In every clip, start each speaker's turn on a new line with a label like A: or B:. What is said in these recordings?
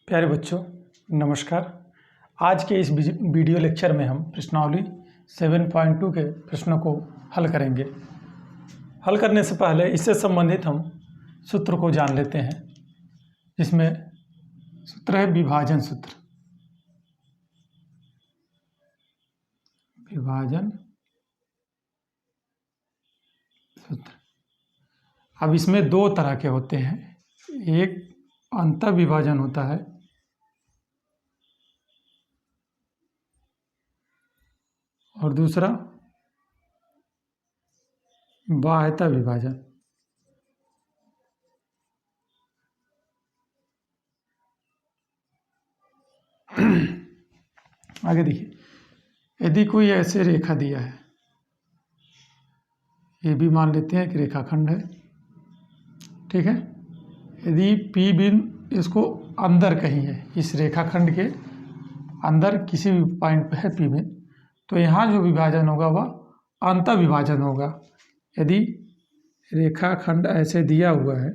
A: प्यारे बच्चों, नमस्कार। आज के इस वीडियो लेक्चर में हम प्रश्नावली 7.2 के प्रश्नों को हल करेंगे। हल करने से पहले इससे संबंधित हम सूत्र को जान लेते हैं, जिसमें सूत्र है विभाजन सूत्र। विभाजन सूत्र। अब इसमें दो तरह के होते हैं, एक अंतः विभाजन होता है और दूसरा बाह्यतः विभाजन। आगे देखिए, यदि कोई ऐसे रेखा दिया है, ये भी मान लेते हैं कि रेखाखंड है, ठीक है। यदि P बिंदु इसको अंदर कहीं है, इस रेखाखंड के अंदर किसी भी पॉइंट पे है P बिंदु, तो यहाँ जो विभाजन होगा वह अंतः विभाजन होगा। यदि रेखाखंड ऐसे दिया हुआ है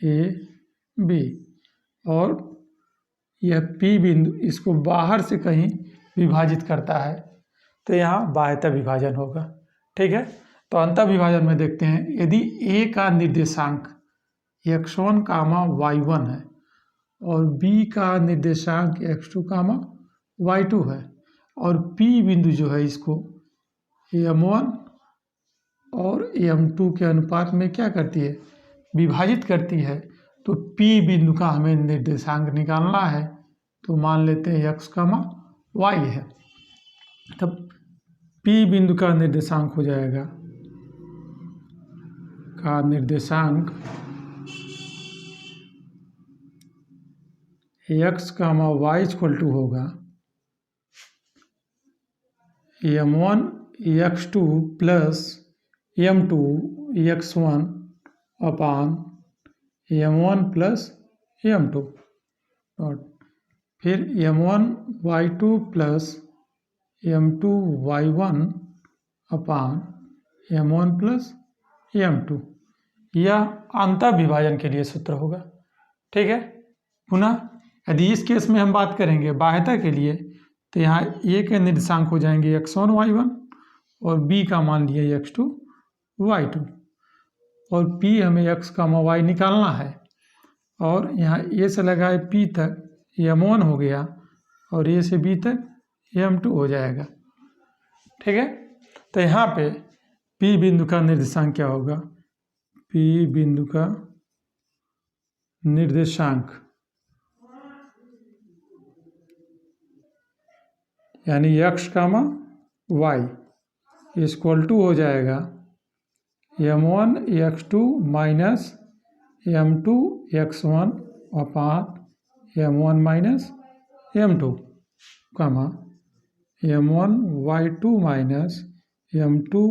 A: A B और यह P बिंदु इसको बाहर से कहीं विभाजित करता है, तो यहाँ बाह्यतः विभाजन होगा, ठीक है। तो अंतः विभाजन में देखते हैं, यदि A का निर्देशांक x1, y1 है और B का निर्देशांक x2, y2 है और P बिंदु जो है इसको m1 और m2 के अनुपात में क्या करती है, विभाजित करती है, तो P बिंदु का हमें निर्देशांक निकालना है। तो मान लेते हैं x, y है, तब P बिंदु का निर्देशांक हो जाएगा x, y इक्वल टू होगा m1 x2 plus m2 x1 अपान m1 प्लस m2 और फिर m1 y2 plus m2 y1 अपान m1 प्लस m2। यह अंतः विभाजन के लिए सूत्र होगा, ठीक है। पुनः यदि इस केस में हम बात करेंगे बाह्यतः के लिए, तो यहाँ A के निर्देशांक हो जाएंगे x1 y1 और B का मान लिया x2 y2 और P हमें x, y निकालना है और यहाँ A से लगाए P तक m1 हो गया और A से B तक m2 हो जाएगा, ठीक है। तो यहाँ पे P बिंदु का निर्देशांक क्या होगा, P बिंदु का निर्देशांक यानी x, y इक्वल टू हो जाएगा m1 x2 minus m2 x1 अपान m1 minus m2 m1 y2 minus m2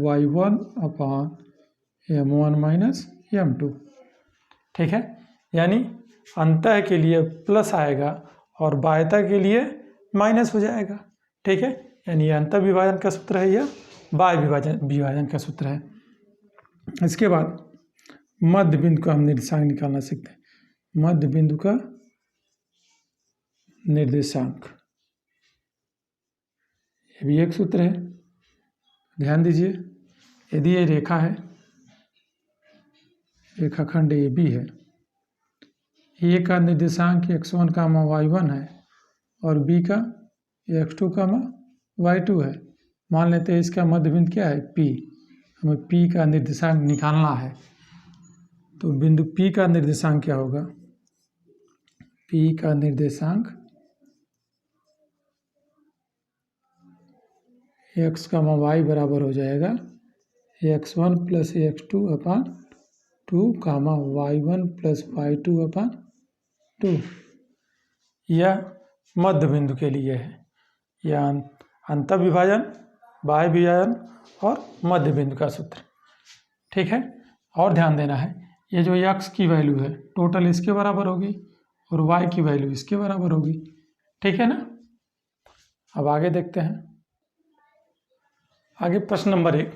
A: y1 अपान m1 माइनस m2, ठीक है। यानी अंतः के लिए प्लस आएगा और बाह्यतः के लिए माइनस हो जाएगा, ठीक है। यानी अंतः विभाजन का सूत्र है, यह बाह्य विभाजन का सूत्र है। इसके बाद मध्य बिंदु का हम निर्देशांक निकालना सीखते हैं। मध्य बिंदु का निर्देशांक, ये भी एक सूत्र है, ध्यान दीजिए। यदि ये रेखा है, रेखाखंड AB है, A का निर्देशांक x1, y1 है और B का x2, y2 है। मान लेते हैं इसका मध्य बिंदु क्या है, P। हमें P का निर्देशांक निकालना है, तो बिंदु P का निर्देशांक क्या होगा, P का निर्देशांक x, y बराबर हो जाएगा x1 प्लस x2 अपान 2, y1 प्लस y2 अपान 2। यह मध्य बिंदु के लिए है, यह अंतः विभाजन, बाह्य विभाजन और मध्य बिंदु का सूत्र, ठीक है। और ध्यान देना है, ये जो x की वैल्यू है टोटल इसके बराबर होगी और y की वैल्यू इसके बराबर होगी, ठीक है ना। अब आगे देखते हैं। आगे प्रश्न नंबर 1,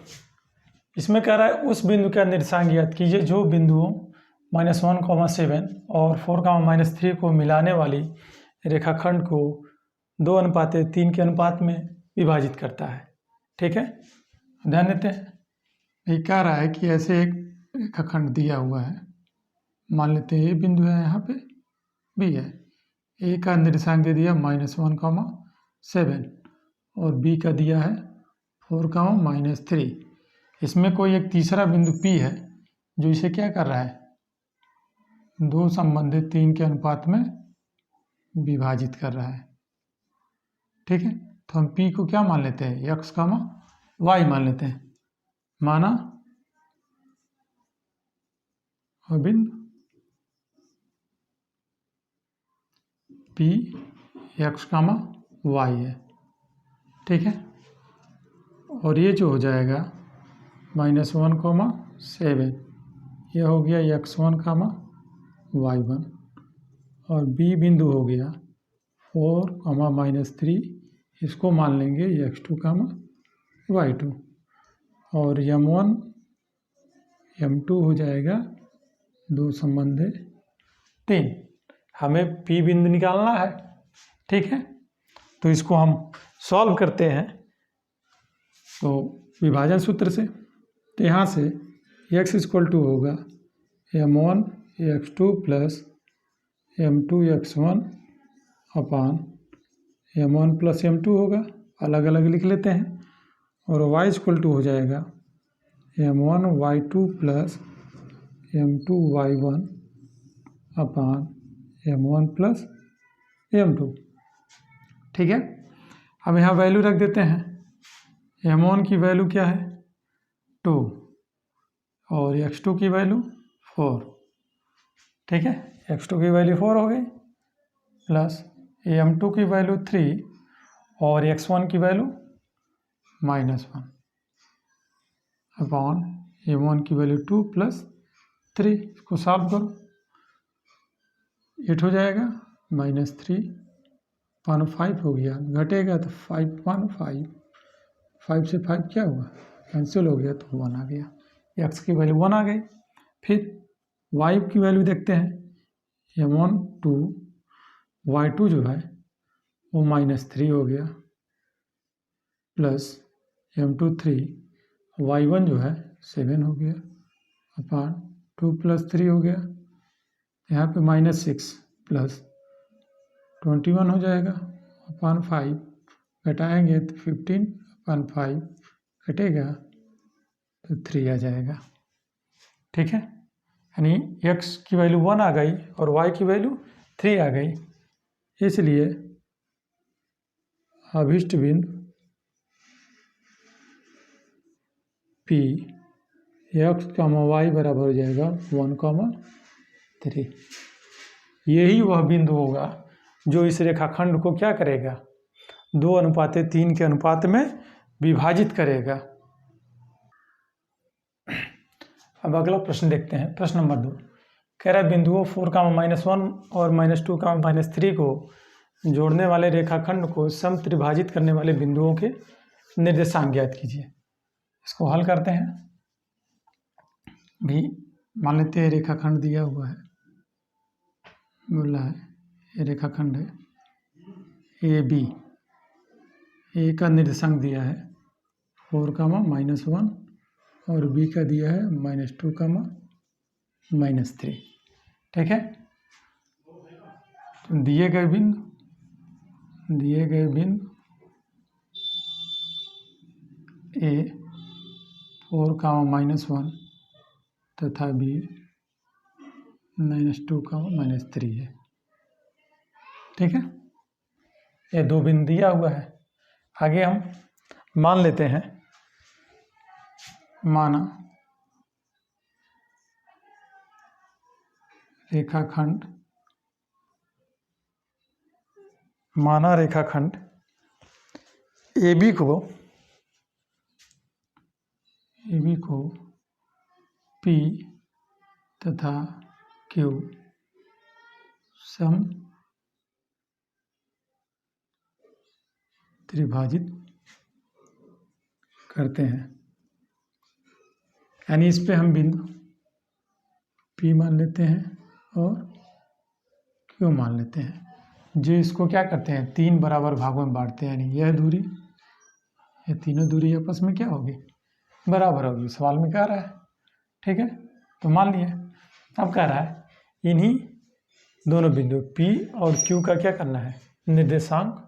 A: इसमें कह रहा है उस बिंदु का निर्देशांक ज्ञात कीजिए जो बिंदुओं -1,7 और 4,-3 को मिलाने वाली रेखाखंड को 2:3 के अनुपात में विभाजित करता है। ठीक है, ध्यान देते हैं। ये कह रहा है कि ऐसे एक रेखाखंड दिया हुआ है, मान लेते हैं ये बिंदु है, यहाँ पे बी है। ए का निर्देशांक दे दिया -1,7 और बी का दिया है 4,-3। इसमें कोई एक तीसरा बिंदु पी है जो इसे क्या कर रहा है, 2 संबंधित 3 के अनुपात में विभाजित कर रहा है। ठीक है, तो हम पी को क्या मान लेते हैं, x, y मान लेते हैं। माना और बिंदु पी x, y है। ठीक है, और ये जो हो जाएगा -1,7, यह हो गया x1, y1, और बी बिंदु हो गया 4, -3, इसको मान लेंगे x2, y2, और m1 m2 हो जाएगा 2 संबंध 3। हमें P बिंदु निकालना है। ठीक है, तो इसको हम सॉल्व करते हैं तो विभाजन सूत्र से। तो यहाँ से x = होगा m1 x2 + m2 x1 अपान m1 + m2 होगा, अलग अलग लिख लेते हैं, और y = हो जाएगा m1 y2 + m2 y1 अपान m1 + m2। ठीक है, अब यहाँ वैल्यू रख देते हैं। m1 की वैल्यू क्या है, 2, और x2 की वैल्यू 4। ठीक है, x2 की वैल्यू 4 हो गई, प्लस m2 की वैल्यू 3 और x1 की वैल्यू -1 अपॉन m1 की वैल्यू 2 + 3। इसको सॉल्व करो, 8 हो जाएगा, -3/5 हो गया, घटेगा तो 5/5, 5 से 5 क्या हुआ, कैंसिल हो गया, तो 1 आ गया, x की वैल्यू 1 आ गई। फिर y की वैल्यू देखते हैं, m1 2, y2 जो है वो -3 हो गया, प्लस m2 3, y1 जो है 7 हो गया, अपान 2 + 3 हो गया, यहाँ पे -6 + 21 हो जाएगा, अपान 5, घटाएंगे तो 15/5 घटेगा तो 3 आ जाएगा। ठीक है, यानी x की वैल्यू 1 आ गई और y की वैल्यू 3 आ गई, इसलिए अभिष्ट बिंदु P x, y बराबर हो जाएगा 1,3। यही वह बिंदु होगा जो इस रेखाखंड को क्या करेगा, 2:3 के अनुपात में विभाजित करेगा। अब अगला प्रश्न देखते हैं, प्रश्न नंबर 2। कह रहा है बिंदुओं 4, और -2, -3 को जोड़ने वाले रेखाखंड को समत्रिभाजित करने वाले बिंदुओं के निर्देशांक ज्ञात कीजिए। इसको हल करते हैं। भी मान लेते हैं रेखाखंड दिया हुआ है, बोला है ये रेखाखंड है AB, ए का निर्देशांक दिया है 4, -1 और B का दिया है -2, -3। ठीक है, तो दिए गए बिंदु A 4, -1 तथा B -2, -3 है। ठीक है, ये 2 बिंदु दिया हुआ है। आगे हम मान लेते हैं, माना रेखाखंड AB को P तथा Q सम त्रिभाजित करते हैं, यानी इस पे हम बिंदु P मान लेते हैं और Q मान लेते हैं। जो इसको क्या करते हैं, 3 बराबर भागों में बांटते हैं, यानी यह दूरी, ये तीनों दूरी आपस में क्या होगी, बराबर होगी। सवाल में कह रहा है, ठीक है, तो मान लिए। अब कह रहा है इन्हीं दोनों बिंदु P और Q का क्या करना है, निर्देशांक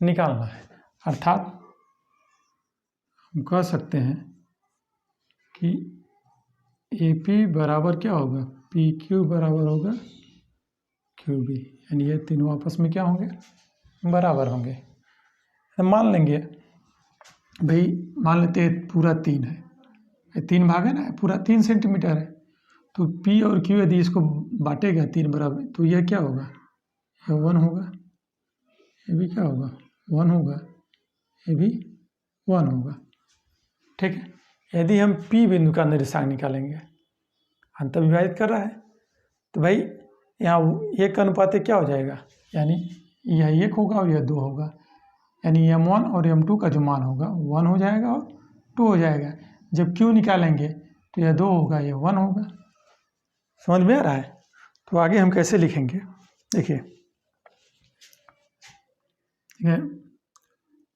A: निकालना है। अर्थात हम कह सकते हैं कि AP बराबर क्या होगा, PQ बराबर होगा QB, यानी ये तीनों आपस में क्या होंगे, बराबर होंगे। तो मान लेंगे भाई, मान लेते हैं पूरा 3 है, ये 3 भाग है ना, पूरा 3 सेंटीमीटर है। तो P और Q यदि इसको बांटेगा 3 बराबर, तो यह क्या होगा, यह 1 होगा, ये भी क्या होगा, 1 होगा, ये भी 1 होगा, ठीक है। यदि हम P बिंदु का निर्देशांक निकालेंगे, अंतर विभाजित कर रहा है, तो भाई यहाँ 1 का अनुपात क्या हो जाएगा, यानी यह 1 होगा और यह 2 होगा, यानी M1 और M2 का जो मान होगा 1 हो जाएगा और 2 हो जाएगा। जब Q निकालेंगे तो यह 2 होगा, यह 1 होगा। समझ में आ रहा है? तो आगे हम कैसे लिखेंगे, देखिए,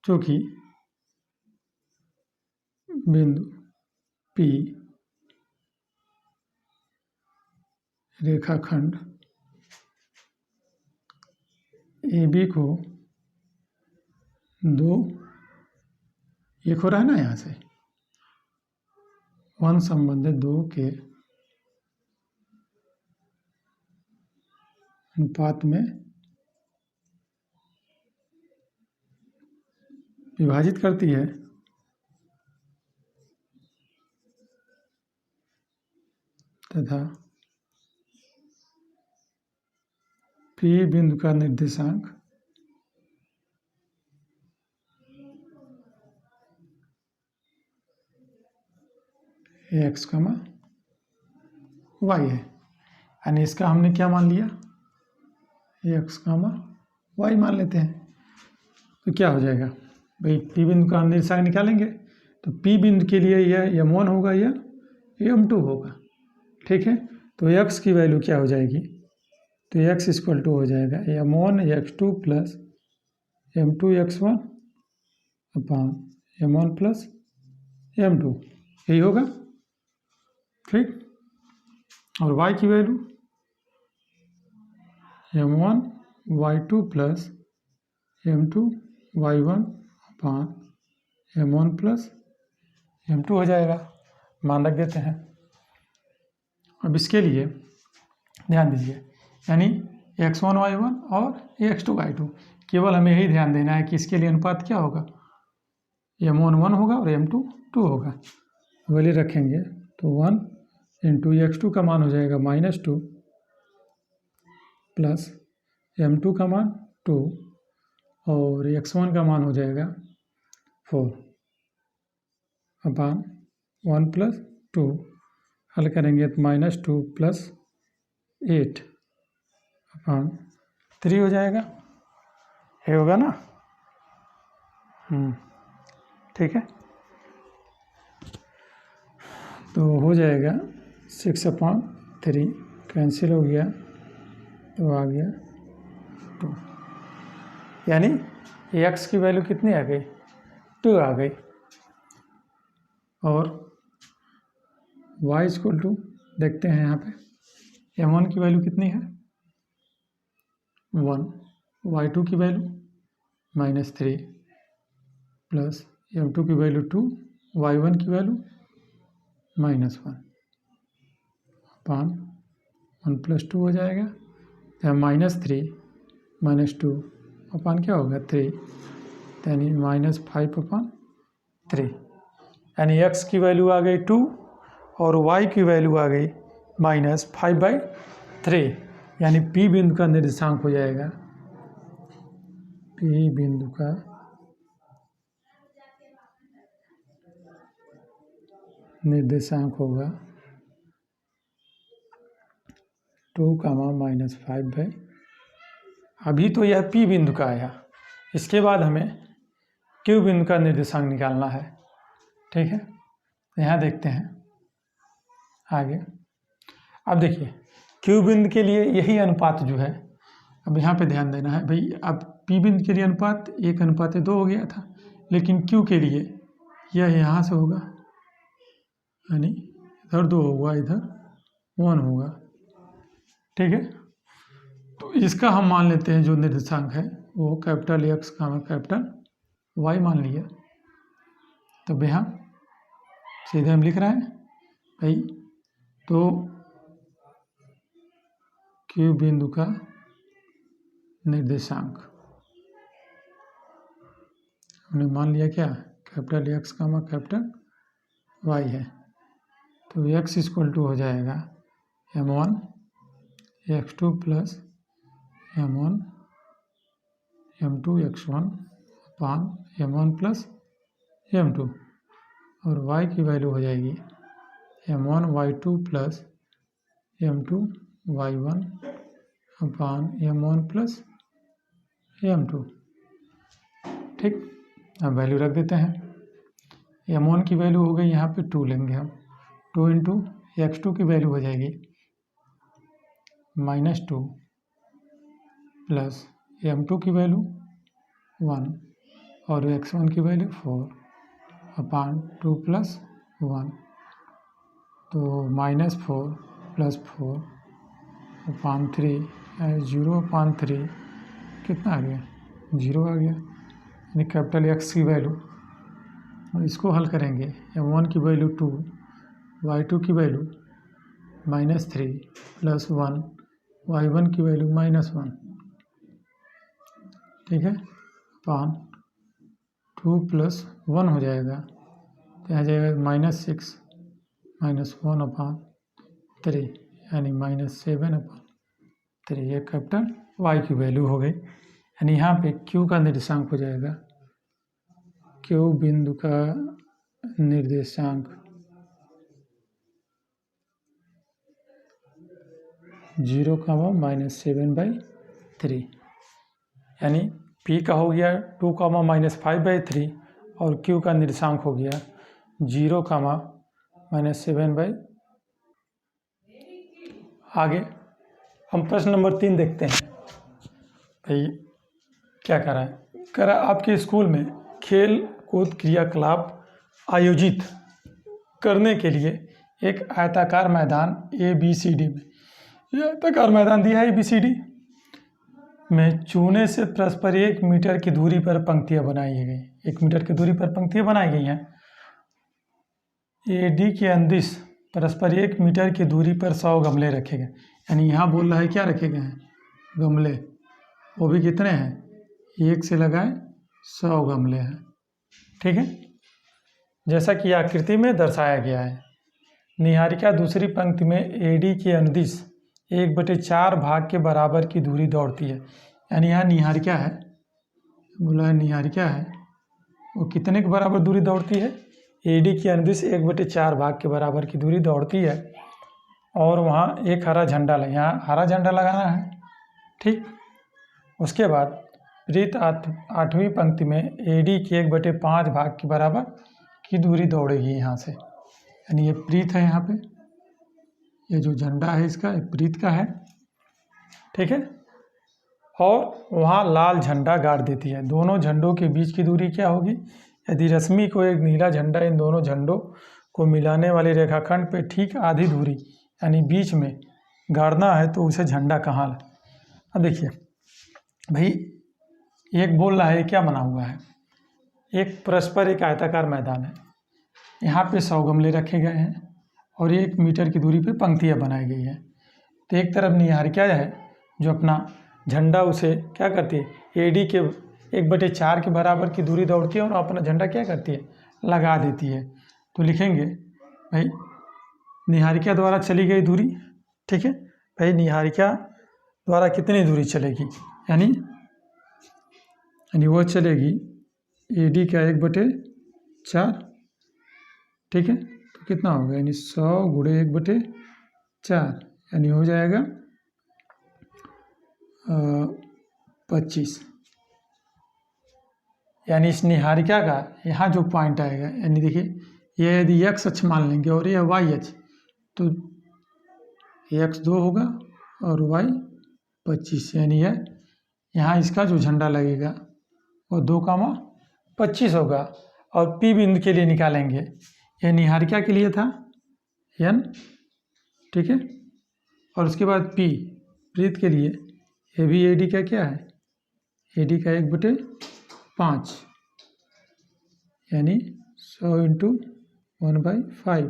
A: चूँकि बिंदु P रेखाखंड AB को 2, ये हो रहा है ना, यहाँ से 1 संबंधित 2 के अनुपात में विभाजित करती है, तथा P बिंदु का निर्देशांक x, y है, यानी इसका हमने क्या मान लिया, x, y मान लेते हैं। तो क्या हो जाएगा भाई, P बिंदु का हम निर्देशांक निकालेंगे, तो P बिंदु के लिए यह M1 होगा, यह M2 होगा, ठीक है। तो x की वैल्यू क्या हो जाएगी, तो x इक्वल टू हो जाएगा M1 x2 plus M2 x1 upon M1 plus M2, यही होगा, ठीक। और y की value M1 y2 plus M2 y1 upon M1 plus M2 हो जाएगा। मान रख देते हैं। अब इसके लिए ध्यान दीजिए, यानी x1 y1 और x2 y2, केवल हमें यही ध्यान देना है कि इसके लिए अनुपात क्या होगा, M1 1 होगा और M2 2 होगा। वैल्यू रखेंगे तो 1 इंटू x2 का मान हो जाएगा -2 प्लस M2 का मान 2 और x1 का मान हो जाएगा 4 अपॉन 1 प्लस 2, हल करेंगे तो -2 प्लस 8 अपॉन 3 हो जाएगा, ये होगा ना, ठीक है। तो हो जाएगा 6/3, कैंसिल हो गया, तो आ गया 2, यानी x की वैल्यू कितनी आ गई, 2 आ गई। और y इक्वल टू देखते हैं, यहाँ पे M1 की वैल्यू कितनी है, 1, y2 की वैल्यू -3 प्लस M2 की वैल्यू 2, y1 की वैल्यू -1 अपॉन 1 प्लस 2 हो जाएगा, -3 -2 अपॉन क्या होगा 3, यानी -5/3, यानी x की वैल्यू आ गई 2 और y की वैल्यू आ गई -5/3, यानी P बिंदु का निर्देशांक हो जाएगा, P बिंदु का निर्देशांक होगा 2, -5/, अभी तो यह P बिंदु का आया, इसके बाद हमें Q बिंदु का निर्देशांक निकालना है, ठीक है। यहाँ देखते हैं आगे। अब देखिए क्यू बिंदु के लिए यही अनुपात जो है, अब यहाँ पे ध्यान देना है भाई। अब पी बिंदु के लिए अनुपात 1:2 हो गया था, लेकिन क्यू के लिए यह यहाँ से होगा, यानी इधर 2 होगा, इधर 1 होगा, ठीक है। तो इसका हम मान लेते हैं जो निर्देशांक है वो कैपिटल एक्स कैपिटल वाई मान लिया। तो यहाँ सीधे हम लिख रहे हैं भाई, तो क्यू बिंदु का निर्देशांक हमने मान लिया क्या, कैपिटल एक्स कैपिटल वाई है। तो x इक्वल टू हो जाएगा m1 x2 plus m1 m2 x1 अपान m1 प्लस m2, और y की वैल्यू हो जाएगी m1 y2 plus m2 y1 अपान m1 प्लस m2, ठीक। अब वैल्यू रख देते हैं। m1 की वैल्यू हो गई यहाँ पे 2 लेंगे हम, 2 इंटू x2 की वैल्यू हो जाएगी -2 प्लस m2 की वैल्यू 1 और x1 की वैल्यू 4 अपान 2 प्लस 1, तो -4 प्लस 4 अपान 3, 0/3 कितना आ गया, 0 आ गया, यानी कैपिटल एक्स की वैल्यू। और इसको हल करेंगे, m1 की वैल्यू 2, y2 की वैल्यू -3 प्लस 1, y1 की वैल्यू -1, ठीक है, अपान 2 प्लस 1 हो जाएगा, तो यहाँ जाएगा -6 -1/3, यानी -7/3, ये कैपिटल वाई की वैल्यू हो गई। यानी यहाँ पे क्यू का निर्देशांक हो जाएगा, क्यू बिंदु का निर्देशांक 0, -7/3, यानी पी का हो गया 2, -5/3 और क्यू का निर्देशांक हो गया 0, -7/। आगे हम प्रश्न नंबर 3 देखते हैं। भाई क्या कह रहा है, कह रहा है आपके स्कूल में खेल कूद क्रियाकलाप आयोजित करने के लिए एक आयताकार मैदान ABCD में, यह आयताकार मैदान दिया है ABCD में चूने से परस्पर 1 मीटर की दूरी पर पंक्तियां बनाई गई, 1 मीटर की दूरी पर पंक्तियां बनाई गई हैं। AD के अंदिश परस्पर 1 मीटर की दूरी पर 100 गमले रखे गए, यानी यहाँ बोल रहा है क्या रखे गए हैं, गमले, वो भी कितने हैं, 1 से लगाए 100 गमले हैं, ठीक है, जैसा कि आकृति में दर्शाया गया है। निहारिका दूसरी पंक्ति में AD के अनुदिश 1/4 भाग के बराबर की दूरी दौड़ती है, यानी यहाँ निहारिका है, बोला है निहारिका है, वो कितने के बराबर दूरी दौड़ती है, AD के अनुदिश 1/4 भाग के बराबर की दूरी दौड़ती है, और वहाँ एक हरा झंडा यहाँ हरा झंडा लगाना है, ठीक। उसके बाद प्रीत 8वीं पंक्ति में AD के 1/5 भाग के बराबर की दूरी दौड़ेगी यहाँ से, यानी ये प्रीत है, यहाँ पे ये जो झंडा है इसका प्रीत का है, ठीक है, और वहाँ लाल झंडा गाड़ देती है। दोनों झंडों के बीच की दूरी क्या होगी, यदि रश्मि को एक नीला झंडा इन दोनों झंडों को मिलाने वाले रेखाखंड पे ठीक आधी दूरी यानी बीच में गाड़ना है तो उसे झंडा कहाँ। अब देखिए भाई, एक बोल रहा है क्या बना हुआ है, एक परस्पर एक आयताकार मैदान है, यहाँ पे 100 गमले रखे गए हैं और 1 मीटर की दूरी पे पंक्तियाँ बनाई गई हैं। तो एक तरफ निहारिका है जो अपना झंडा उसे क्या करती है, AD के 1/4 के बराबर की दूरी दौड़ती है और अपना झंडा क्या करती है, लगा देती है। तो लिखेंगे भाई निहारिका द्वारा चली गई दूरी, ठीक है भाई, निहारिका द्वारा कितनी दूरी चलेगी, यानी वो चलेगी AD का 1/4, ठीक है, तो कितना होगा, यानी 100 × 1/4, यानी हो जाएगा 25, यानी इस निहारिका का यहाँ जो पॉइंट आएगा, यानी देखिए ये यदि x अक्ष मान लेंगे और ये y अक्ष, तो x 2 होगा और y 25, यानी है यहाँ इसका जो झंडा लगेगा वो 2, 25 होगा। और P बिंदु के लिए निकालेंगे, यह निहारिका के लिए था n, ठीक है। और उसके बाद P वृत्त के लिए, ये भी AD का क्या है, AD का 1/5, यानी 100 × 1/5,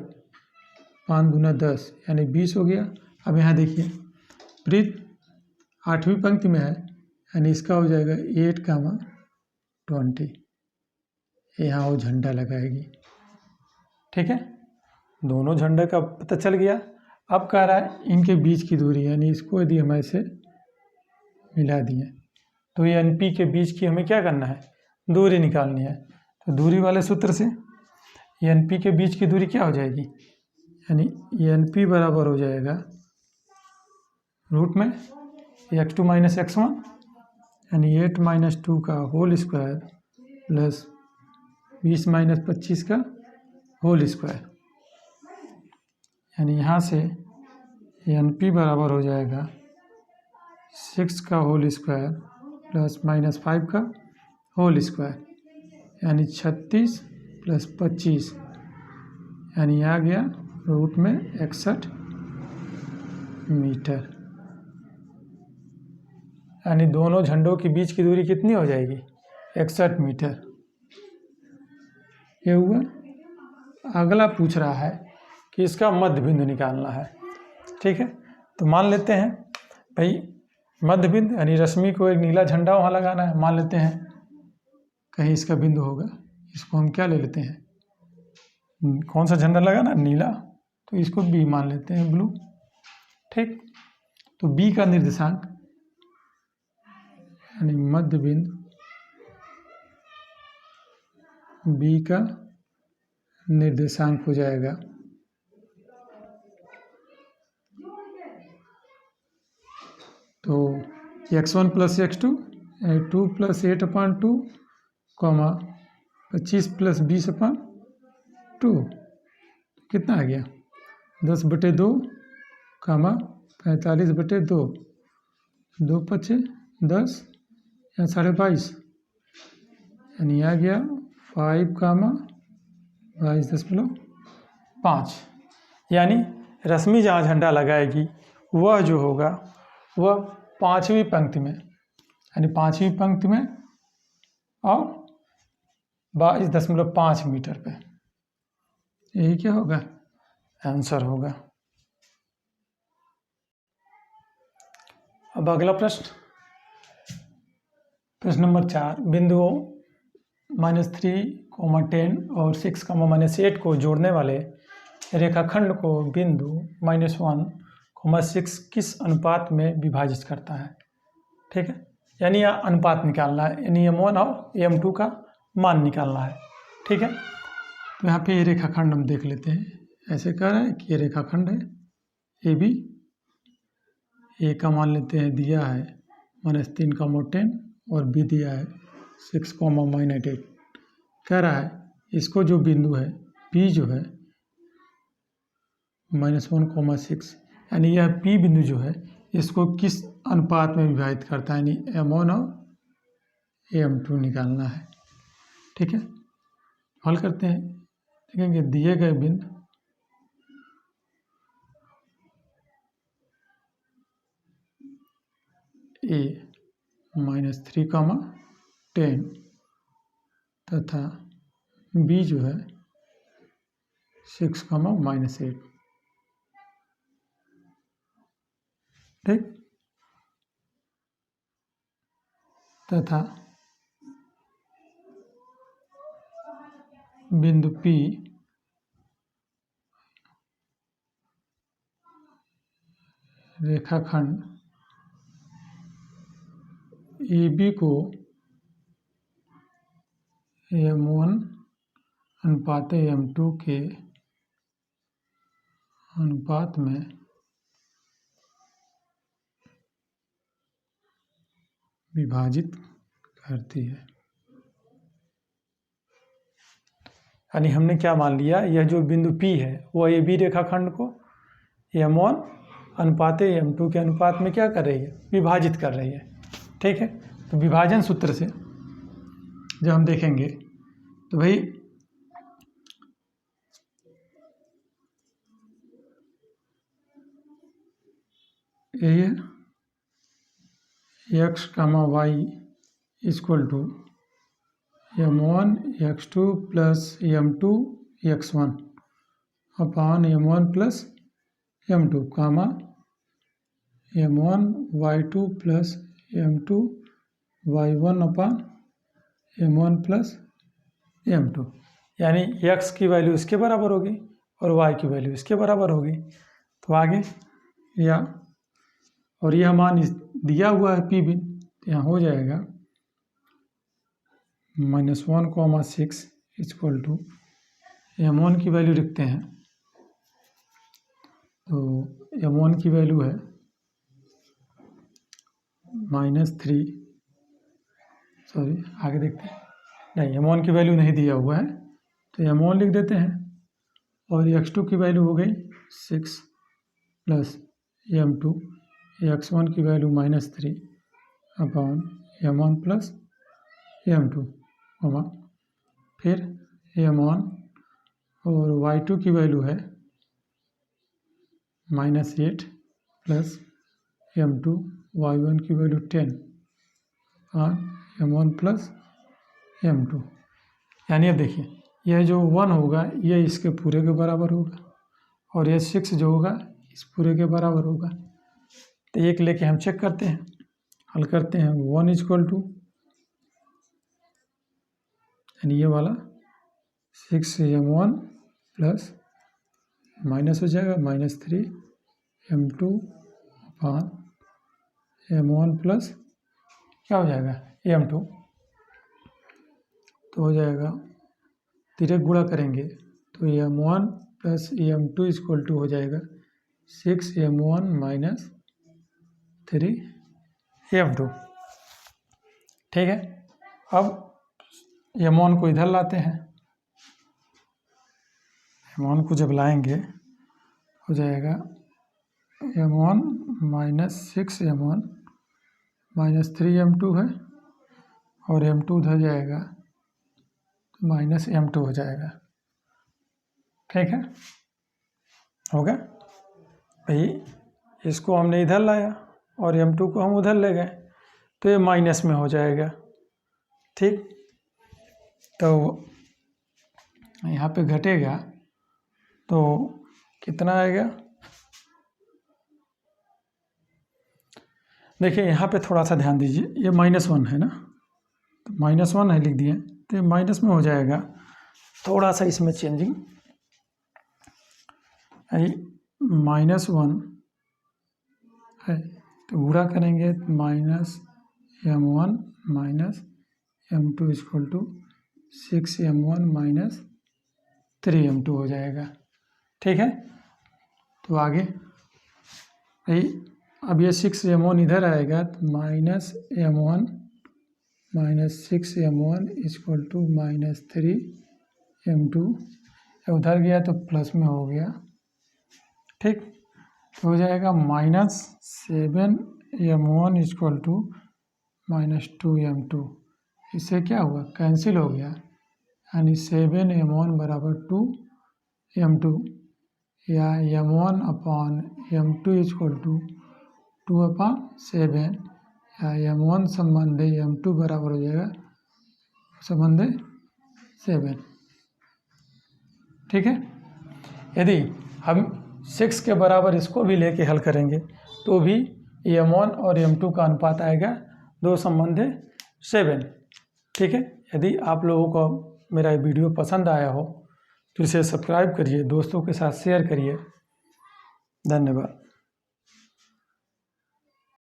A: 5 दूना 10, यानी 20 हो गया। अब यहाँ देखिए वृत्त 8वीं पंक्ति में है, यानी इसका हो जाएगा 8, 20, यहाँ वो झंडा लगाएगी, ठीक है। दोनों झंडे का पता चल गया। अब कह रहा है इनके बीच की दूरी, यानी इसको यदि हम ऐसे मिला दिए तो ये NP के बीच की हमें क्या करना है, दूरी निकालनी है। तो दूरी वाले सूत्र से NP के बीच की दूरी क्या हो जाएगी, यानी NP बराबर हो जाएगा रूट में x2 - x1, यानी 8 - 2 का होल स्क्वायर प्लस 20 - 25 का होल स्क्वायर, यानी यहाँ से NP बराबर हो जाएगा 6 का होल स्क्वायर प्लस -5 का होल स्क्वायर, यानी 36 + 25, यानी आ गया रूट में 61 मीटर। यानी दोनों झंडों के बीच की दूरी कितनी हो जाएगी, 61 मीटर। ये हुआ। अगला पूछ रहा है कि इसका मध्य बिंदु निकालना है, ठीक है। तो मान लेते हैं भाई मध्य बिंदु, यानी रश्मि को एक नीला झंडा वहाँ लगाना है। मान लेते हैं कहीं इसका बिंदु होगा, इसको हम क्या ले लेते हैं, कौन सा झंडा लगाना, नीला, तो इसको B मान लेते हैं, ब्लू, ठीक। तो B का निर्देशांक, यानी मध्य बिंदु B का निर्देशांक हो जाएगा तो x1 + x2, 2 + 8/2, 25 + 20/2, कितना आ गया, 10/2, 45/2, 2 × 5 = 10, या 22.5, यानी आ गया 5, 22.5। यानी रश्मि जहाँ झंडा लगाएगी वह जो होगा वह 5वीं पंक्ति में, यानी 5वीं पंक्ति में और 22.5 मीटर पे, यही क्या होगा, आंसर होगा। अब अगला प्रश्न, प्रश्न नंबर 4, बिंदुओं -3, 10 और 6, -8 को जोड़ने वाले रेखाखंड को बिंदु -1, 6 किस अनुपात में विभाजित करता है, ठीक है। यानी यह अनुपात निकालना है, यानी M1 और M2 का मान निकालना है, ठीक है। तो यहाँ पे ये रेखाखंड हम देख लेते हैं। ऐसे कह रहा है कि ये रेखाखंड है AB, A का मान लेते हैं दिया है -3, 10 और B दिया है 6, -8। कह रहा है इसको जो बिंदु है P जो है -1, 6, यानी यह P बिंदु जो है इसको किस अनुपात में विभाजित करता है, यानी M1 और M2 निकालना है, ठीक है। हल करते हैं, देखेंगे दिए गए बिंदु A -3, 10 तथा B जो है 6, -8, ठीक, तथा बिंदु P रेखाखंड AB को M1 अनुपात M2 के अनुपात में विभाजित करती है। यानी हमने क्या मान लिया, यह जो बिंदु P है वह AB रेखाखंड को M1 अनुपात m2 के अनुपात में क्या कर रही है, विभाजित कर रही है। ठीक है, तो विभाजन सूत्र से जब हम देखेंगे तो भाई यही है x, y equal to m1 x2 plus m2 x1 upon m1 plus m2 comma m1 y2 plus m2 y1 upon m1 plus m2, यानी x की वैल्यू इसके बराबर होगी और y की वैल्यू इसके बराबर होगी। तो आगे या और यह मान दिया हुआ है पी बिन, तो यहाँ हो जाएगा -1,6 इक्वल टू m1 की वैल्यू लिखते हैं, तो m1 की वैल्यू है -3, सॉरी आगे देखते हैं, नहीं m1 की वैल्यू नहीं दिया हुआ है तो m1 लिख देते हैं, और x2 की वैल्यू हो गई 6 प्लस m2, x1 की value -3 upon m1 plus m2, फिर m1 और y2 की वैल्यू है -8 प्लस m2, y1 की वैल्यू 10 और m1 प्लस m2, यानी अब देखिए यह जो 1 होगा यह इसके पूरे के बराबर होगा और यह 6 जो होगा इस पूरे के बराबर होगा। तो एक लेके हम चेक करते हैं, हल करते हैं। 1 इक्वल टू यानी ये वाला 6m1 प्लस माइनस हो जाएगा -3 m2 अपॉन m1 प्लस क्या हो जाएगा m2, तो हो जाएगा तिरक गुणा करेंगे तो m1 plus m2 equal to हो जाएगा 6m1 माइनस 3m2। ठीक है, अब m1 को इधर लाते हैं, m1 को जब लाएंगे हो जाएगा m1 minus 6m1 minus 3m2 है और m2 उधर जाएगा तो माइनस m2 हो जाएगा। ठीक है, होगा भाई, इसको हमने इधर लाया और m2 को हम उधर ले गए तो ये माइनस में हो जाएगा। ठीक, तो यहाँ पे घटेगा तो कितना आएगा, देखिए यहाँ पे थोड़ा सा ध्यान दीजिए, ये -1 है ना, तो -1 है लिख दिए तो ये माइनस में हो जाएगा। थोड़ा सा इसमें चेंजिंग -1 है तो गुणा करेंगे -m1 minus m2 equal to 6m1 minus 3m2 हो जाएगा। ठीक है, तो आगे भाई अब ये 6m1 इधर आएगा तो -m1 minus 6m1 equal to -3m2, उधर गया तो प्लस में हो गया। ठीक, तो हो जाएगा -7m1 इक्वल टू -2m2, इससे क्या हुआ कैंसिल हो गया, यानी 7m1 बराबर 2m2 या m1 upon m2 equal to 2/7 या m1 संबंध m2 बराबर हो जाएगा संबंध 7। ठीक है, यदि हम 6 के बराबर इसको भी लेके हल करेंगे तो भी m1 और m2 का अनुपात आएगा 2/7। ठीक है, यदि आप लोगों को मेरा वीडियो पसंद आया हो तो इसे सब्सक्राइब करिए, दोस्तों के साथ शेयर करिए। धन्यवाद।